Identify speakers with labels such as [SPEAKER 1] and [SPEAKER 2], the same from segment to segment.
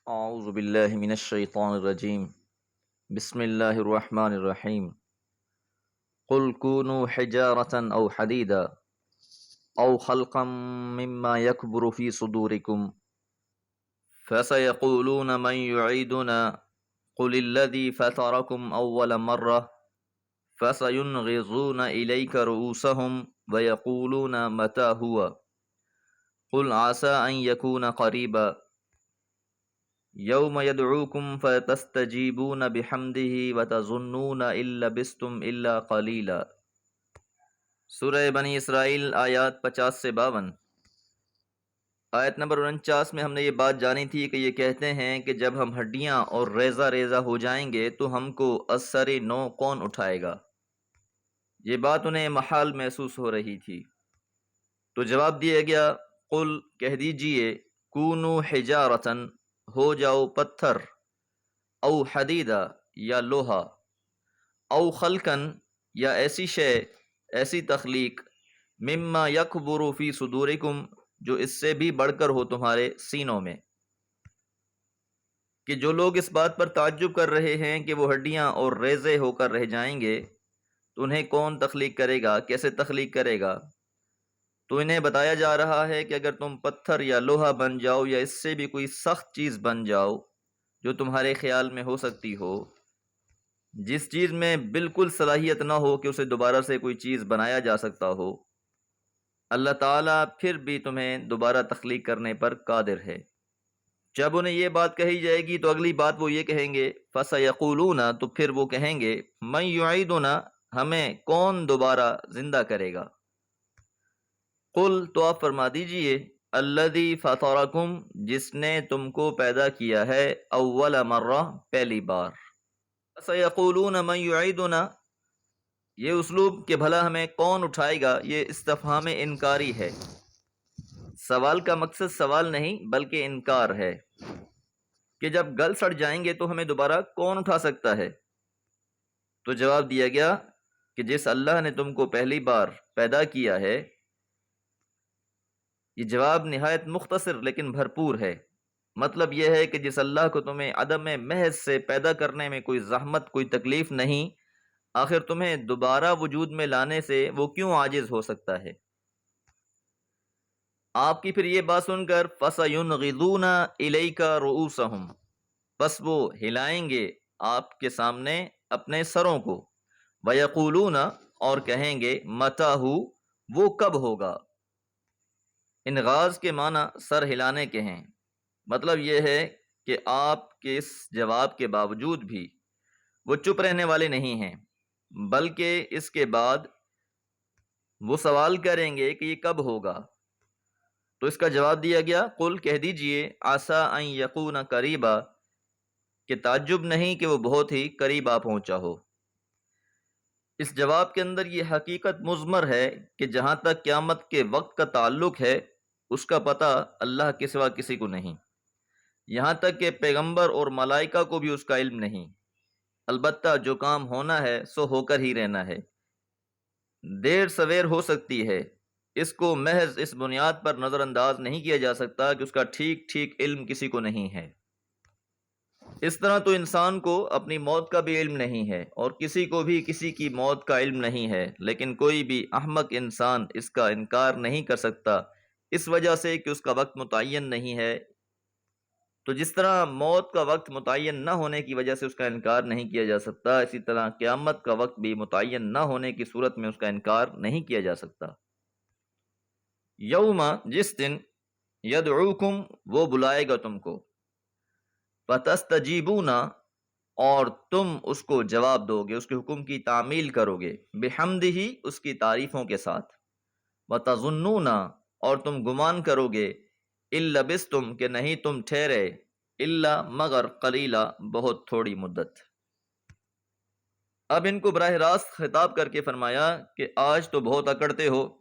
[SPEAKER 1] أعوذ بالله من الشيطان الرجيم. بسم الله الرحمن الرحيم. قل كونوا حجارة أو حديدا أو خلقا مما يكبر في صدوركم فسيقولون من يعيدنا قل الذي فطركم أول مرة فسينغضون إليك رؤوسهم ويقولون متى هو قل عسى أن يكون قريبا یوم یدعوکم فتستجیبون بحمدہ وتظنون ان لبثتم الا قلیلا۔ سورہ بنی اسرائیل آیات 50 سے 52۔ آیت نمبر 49 میں ہم نے یہ بات جانی تھی کہ یہ کہتے ہیں کہ جب ہم ہڈیاں اور ریزہ ریزہ ہو جائیں گے تو ہم کو از سر نو کون اٹھائے گا؟ یہ بات انہیں محال محسوس ہو رہی تھی، تو جواب دیا گیا قل کہہ دیجئے کونوا حجارتن ہو جاؤ پتھر، او حدیدہ یا لوہا، او خلقن یا ایسی شے، ایسی تخلیق، مما یکبر فی صدورکم جو اس سے بھی بڑھ کر ہو تمہارے سینوں میں۔ کہ جو لوگ اس بات پر تعجب کر رہے ہیں کہ وہ ہڈیاں اور ریزے ہو کر رہ جائیں گے تو انہیں کون تخلیق کرے گا، کیسے تخلیق کرے گا؟ تو انہیں بتایا جا رہا ہے کہ اگر تم پتھر یا لوہا بن جاؤ یا اس سے بھی کوئی سخت چیز بن جاؤ جو تمہارے خیال میں ہو سکتی ہو، جس چیز میں بالکل صلاحیت نہ ہو کہ اسے دوبارہ سے کوئی چیز بنایا جا سکتا ہو، اللہ تعالیٰ پھر بھی تمہیں دوبارہ تخلیق کرنے پر قادر ہے۔ جب انہیں یہ بات کہی جائے گی تو اگلی بات وہ یہ کہیں گے فَسَيَقُولُونَ تو پھر وہ کہیں گے مَن يُعِيدُنَا ہمیں کون دوبارہ زندہ کرے گا؟ قل تو آپ فرما دیجئے الذی فطرکم جس نے تم کو پیدا کیا ہے اول مرہ پہلی بار۔ سیقولون من یعیدنا یہ اسلوب کہ بھلا ہمیں کون اٹھائے گا، یہ استفہام انکاری ہے۔ سوال کا مقصد سوال نہیں بلکہ انکار ہے کہ جب گل سڑ جائیں گے تو ہمیں دوبارہ کون اٹھا سکتا ہے؟ تو جواب دیا گیا کہ جس اللہ نے تم کو پہلی بار پیدا کیا ہے۔ یہ جواب نہایت مختصر لیکن بھرپور ہے۔ مطلب یہ ہے کہ جس اللہ کو تمہیں عدم محض سے پیدا کرنے میں کوئی زحمت، کوئی تکلیف نہیں، آخر تمہیں دوبارہ وجود میں لانے سے وہ کیوں عاجز ہو سکتا ہے؟ آپ کی پھر یہ بات سن کر فَسَيُنْغِضُونَ إِلَيْكَ رُؤُوسَهُمْ بس وہ ہلائیں گے آپ کے سامنے اپنے سروں کو، وَيَقُولُونَ اور کہیں گے مَتَىٰ وہ کب ہوگا؟ انغاز کے معنی سر ہلانے کے ہیں۔ مطلب یہ ہے کہ آپ کے اس جواب کے باوجود بھی وہ چپ رہنے والے نہیں ہیں، بلکہ اس کے بعد وہ سوال کریں گے کہ یہ کب ہوگا؟ تو اس کا جواب دیا گیا قل کہہ دیجئے عسیٰ ان یکون قریبا کہ تعجب نہیں کہ وہ بہت ہی قریب آ پہنچا ہو۔ اس جواب کے اندر یہ حقیقت مضمر ہے کہ جہاں تک قیامت کے وقت کا تعلق ہے اس کا پتہ اللہ کے سوا کسی کو نہیں، یہاں تک کہ پیغمبر اور ملائکہ کو بھی اس کا علم نہیں۔ البتہ جو کام ہونا ہے سو ہو کر ہی رہنا ہے، دیر سویر ہو سکتی ہے، اس کو محض اس بنیاد پر نظر انداز نہیں کیا جا سکتا کہ اس کا ٹھیک ٹھیک علم کسی کو نہیں ہے۔ اس طرح تو انسان کو اپنی موت کا بھی علم نہیں ہے اور کسی کو بھی کسی کی موت کا علم نہیں ہے، لیکن کوئی بھی احمق انسان اس کا انکار نہیں کر سکتا اس وجہ سے کہ اس کا وقت متعین نہیں ہے۔ تو جس طرح موت کا وقت متعین نہ ہونے کی وجہ سے اس کا انکار نہیں کیا جا سکتا، اسی طرح قیامت کا وقت بھی متعین نہ ہونے کی صورت میں اس کا انکار نہیں کیا جا سکتا۔ یوم جس دن یدعوکم وہ بلائے گا تم کو، فتستجیبون اور تم اس کو جواب دو گے، اس کے حکم کی تعمیل کرو گے، بحمدہ اس کی تعریفوں کے ساتھ، وتظنون اور تم گمان کرو گے، ان لبثتم کہ نہیں تم ٹھہرے، الا مگر قلیلا بہت تھوڑی مدت۔ اب ان کو براہ راست خطاب کر کے فرمایا کہ آج تو بہت اکڑتے ہو،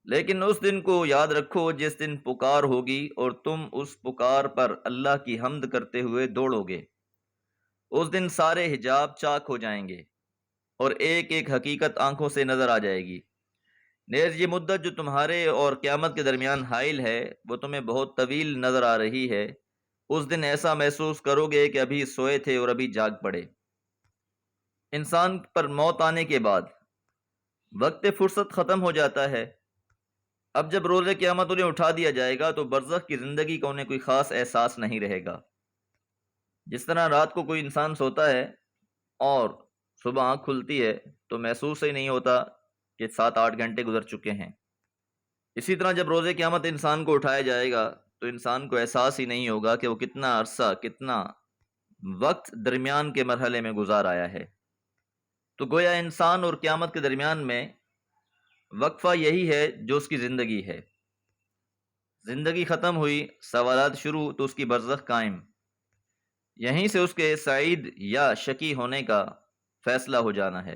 [SPEAKER 1] لیکن اس دن کو یاد رکھو جس دن پکار ہوگی اور تم اس پکار پر اللہ کی حمد کرتے ہوئے دوڑو گے۔ اس دن سارے حجاب چاک ہو جائیں گے اور ایک ایک حقیقت آنکھوں سے نظر آ جائے گی۔ نیز یہ مدت جو تمہارے اور قیامت کے درمیان حائل ہے وہ تمہیں بہت طویل نظر آ رہی ہے، اس دن ایسا محسوس کرو گے کہ ابھی سوئے تھے اور ابھی جاگ پڑے۔ انسان پر موت آنے کے بعد وقت فرصت ختم ہو جاتا ہے۔ اب جب روز قیامت انہیں اٹھا دیا جائے گا تو برزخ کی زندگی کا انہیں کوئی خاص احساس نہیں رہے گا۔ جس طرح رات کو کوئی انسان سوتا ہے اور صبح آنکھ کھلتی ہے تو محسوس ہی نہیں ہوتا کہ 7-8 گھنٹے گزر چکے ہیں، اسی طرح جب روز قیامت انسان کو اٹھایا جائے گا تو انسان کو احساس ہی نہیں ہوگا کہ وہ کتنا عرصہ، کتنا وقت درمیان کے مرحلے میں گزار آیا ہے۔ تو گویا انسان اور قیامت کے درمیان میں وقفہ یہی ہے جو اس کی زندگی ہے۔ زندگی ختم ہوئی، سوالات شروع، تو اس کی برزخ قائم۔ یہیں سے اس کے سعید یا شقی ہونے کا فیصلہ ہو جانا ہے۔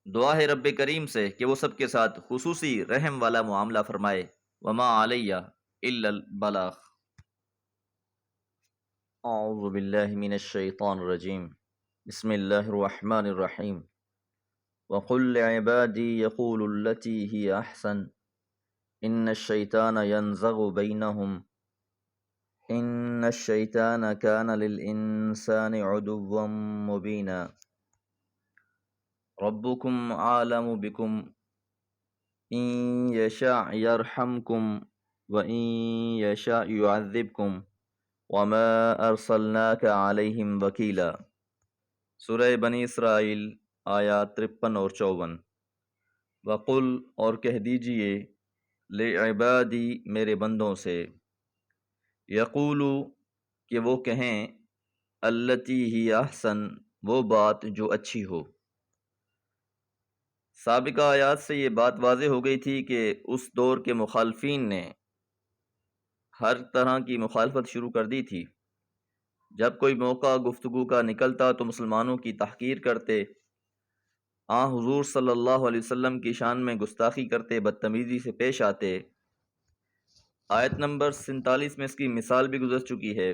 [SPEAKER 1] دعا ہے رب کریم سے کہ وہ سب کے ساتھ خصوصی رحم والا معاملہ فرمائے۔ وما علیہ الا البلاغ۔ اعوذ باللہ من الشیطان الرجیم، بسم اللہ الرحمن الرحیم۔ وقل لعبادی یقولوا التی ہی احسن ان الشیطان ینزغ بینہم ان الشیطان کان للانسان عدوا مبینا ربکم عالم بکم ان یشاء یرحمکم وان یشاء یعذبکم وما ارسلناک علیہم وکیلا۔ سورہ بنی اسرائیل آیات 53 اور 54۔ وقل اور کہہ دیجئے، لعبادی میرے بندوں سے، یقولو کہ وہ کہیں، التی ہی احسن وہ بات جو اچھی ہو۔ سابقہ آیات سے یہ بات واضح ہو گئی تھی کہ اس دور کے مخالفین نے ہر طرح کی مخالفت شروع کر دی تھی۔ جب کوئی موقع گفتگو کا نکلتا تو مسلمانوں کی تحقیر کرتے، حضور صلی اللہ علیہ وسلم کی شان میں گستاخی کرتے، بدتمیزی سے پیش آتے۔ آیت نمبر 47 میں اس کی مثال بھی گزر چکی ہے۔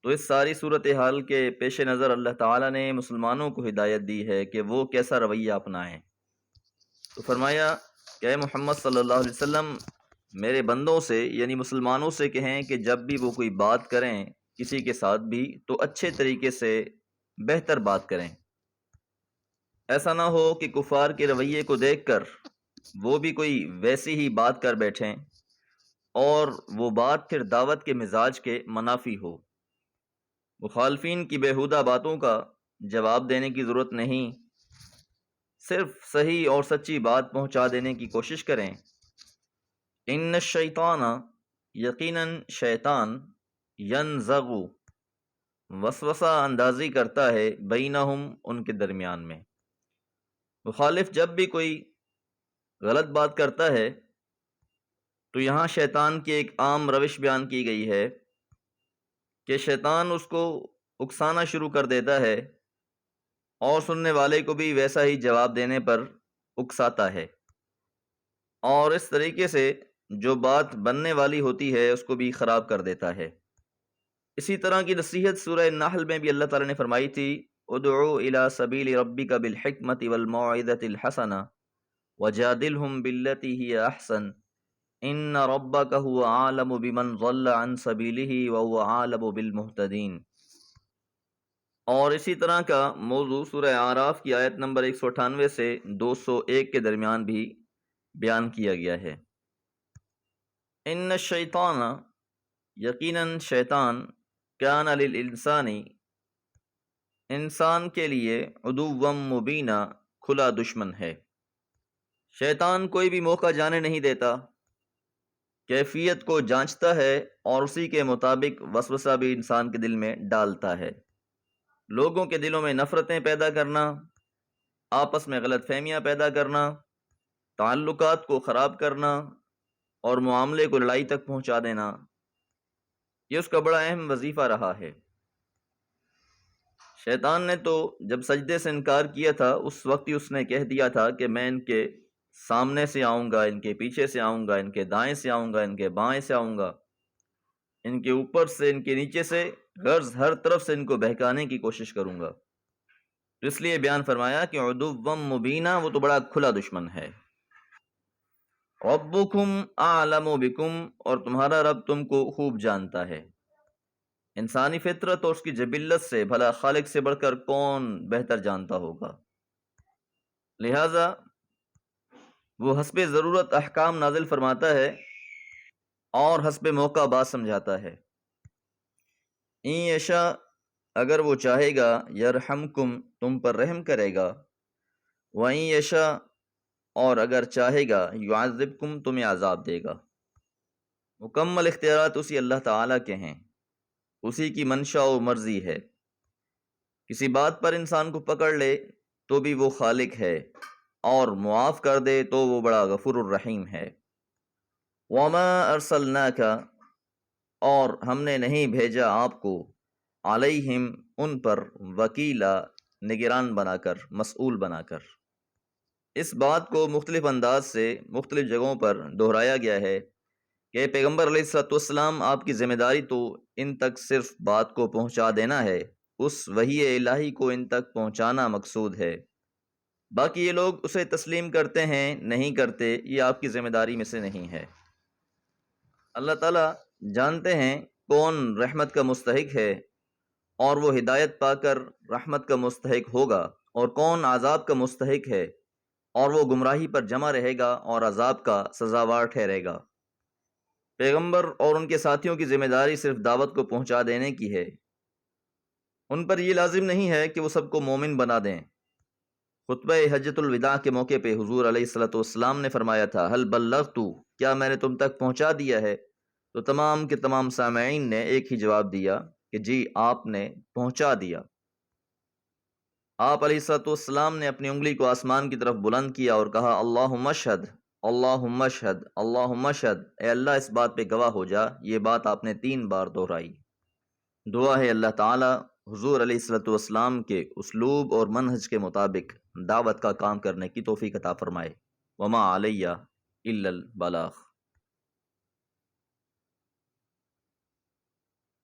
[SPEAKER 1] تو اس ساری صورتحال کے پیش نظر اللہ تعالیٰ نے مسلمانوں کو ہدایت دی ہے کہ وہ کیسا رویہ اپنائیں۔ تو فرمایا کہ اے محمد صلی اللہ علیہ وسلم میرے بندوں سے یعنی مسلمانوں سے کہیں کہ جب بھی وہ کوئی بات کریں کسی کے ساتھ بھی تو اچھے طریقے سے بہتر بات کریں۔ ایسا نہ ہو کہ کفار کے رویے کو دیکھ کر وہ بھی کوئی ویسی ہی بات کر بیٹھیں اور وہ بات پھر دعوت کے مزاج کے منافی ہو۔ مخالفین کی بیہودہ باتوں کا جواب دینے کی ضرورت نہیں، صرف صحیح اور سچی بات پہنچا دینے کی کوشش کریں۔ ان الشیطان یقیناً شیطان ینزغ وسوسہ اندازی کرتا ہے بینہم ان کے درمیان میں۔ مخالف جب بھی کوئی غلط بات کرتا ہے تو یہاں شیطان کی ایک عام روش بیان کی گئی ہے کہ شیطان اس کو اکسانا شروع کر دیتا ہے اور سننے والے کو بھی ویسا ہی جواب دینے پر اکساتا ہے، اور اس طریقے سے جو بات بننے والی ہوتی ہے اس کو بھی خراب کر دیتا ہے۔ اسی طرح کی نصیحت سورہ نحل میں بھی اللہ تعالیٰ نے فرمائی تھی، ادعو الی سبیل ربک بالحکمت والموعظۃ الحسنہ وجادلہم باللتی ہی احسن ان ربک هو عالم بمن ضل عن سبیلہ وهو عالم بالمہتدین۔ اور اسی طرح کا موضوع سورہ اعراف کی آیت نمبر 198 سے 201 کے درمیان بھی بیان کیا گیا ہے۔ ان الشیطان یقیناً شیطان کان للانسان انسان کے لیے عدوا مبینہ کھلا دشمن ہے۔ شیطان کوئی بھی موقع جانے نہیں دیتا، کیفیت کو جانچتا ہے اور اسی کے مطابق وسوسہ بھی انسان کے دل میں ڈالتا ہے۔ لوگوں کے دلوں میں نفرتیں پیدا کرنا، آپس میں غلط فہمیاں پیدا کرنا، تعلقات کو خراب کرنا اور معاملے کو لڑائی تک پہنچا دینا، یہ اس کا بڑا اہم وظیفہ رہا ہے۔ شیطان نے تو جب سجدے سے انکار کیا تھا اس وقت ہی اس نے کہہ دیا تھا کہ میں ان کے سامنے سے آؤں گا، ان کے پیچھے سے آؤں گا، ان کے دائیں سے آؤں گا، ان کے بائیں سے آؤں گا، ان کے اوپر سے، ان کے نیچے سے، غرض ہر طرف سے ان کو بہکانے کی کوشش کروں گا۔ تو اس لیے بیان فرمایا کہ عدو مبینہ وہ تو بڑا کھلا دشمن ہے۔ ربکم اعلم بکم، اور تمہارا رب تم کو خوب جانتا ہے۔ انسانی فطرت اور اس کی جبلت سے بھلا خالق سے بڑھ کر کون بہتر جانتا ہوگا؟ لہذا وہ حسب ضرورت احکام نازل فرماتا ہے اور حسب موقع بات سمجھاتا ہے۔ ان یشا، اگر وہ چاہے گا، یرحمکم، تم پر رحم کرے گا، وَإِن یشا، اور اگر چاہے گا، یعذبکم، تمہیں عذاب دے گا۔ مکمل اختیارات اسی اللہ تعالیٰ کے ہیں، اسی کی منشا و مرضی ہے۔ کسی بات پر انسان کو پکڑ لے تو بھی وہ خالق ہے، اور معاف کر دے تو وہ بڑا غفور الرحیم ہے۔ وما ارسلناک، اور ہم نے نہیں بھیجا آپ کو، علیہم، ان پر، وکیلا، نگران بنا کر، مسئول بنا کر۔ اس بات کو مختلف انداز سے مختلف جگہوں پر دہرایا گیا ہے کہ پیغمبر علیہ الصلوۃ والسلام، آپ کی ذمہ داری تو ان تک صرف بات کو پہنچا دینا ہے، اس وحی الہی کو ان تک پہنچانا مقصود ہے۔ باقی یہ لوگ اسے تسلیم کرتے ہیں نہیں کرتے، یہ آپ کی ذمہ داری میں سے نہیں ہے۔ اللہ تعالیٰ جانتے ہیں کون رحمت کا مستحق ہے اور وہ ہدایت پا کر رحمت کا مستحق ہوگا، اور کون عذاب کا مستحق ہے اور وہ گمراہی پر جمع رہے گا اور عذاب کا سزاوار ٹھہرے گا۔ پیغمبر اور ان کے ساتھیوں کی ذمہ داری صرف دعوت کو پہنچا دینے کی ہے، ان پر یہ لازم نہیں ہے کہ وہ سب کو مومن بنا دیں۔ خطبہ حجۃ الوداع کے موقع پہ حضور علیہ الصلوۃ والسلام نے فرمایا تھا، حل بلغت، کیا میں نے تم تک پہنچا دیا ہے؟ تو تمام کے تمام سامعین نے ایک ہی جواب دیا کہ جی، آپ نے پہنچا دیا۔ آپ علیہ الصلوۃ والسلام نے اپنی انگلی کو آسمان کی طرف بلند کیا اور کہا، اللہم اشہد، اللہم اشہد، اللہم اشہد، اے اللہ اس بات پہ گواہ ہو جا۔ یہ بات آپ نے 3 بار دہرائی۔ دعا ہے اللہ تعالی حضور علیہ الصلوۃ والسلام کے اسلوب اور منہج کے مطابق دعوت کا کام کرنے کی توفیق عطا فرمائے۔ وما علیہ الا البلاغ۔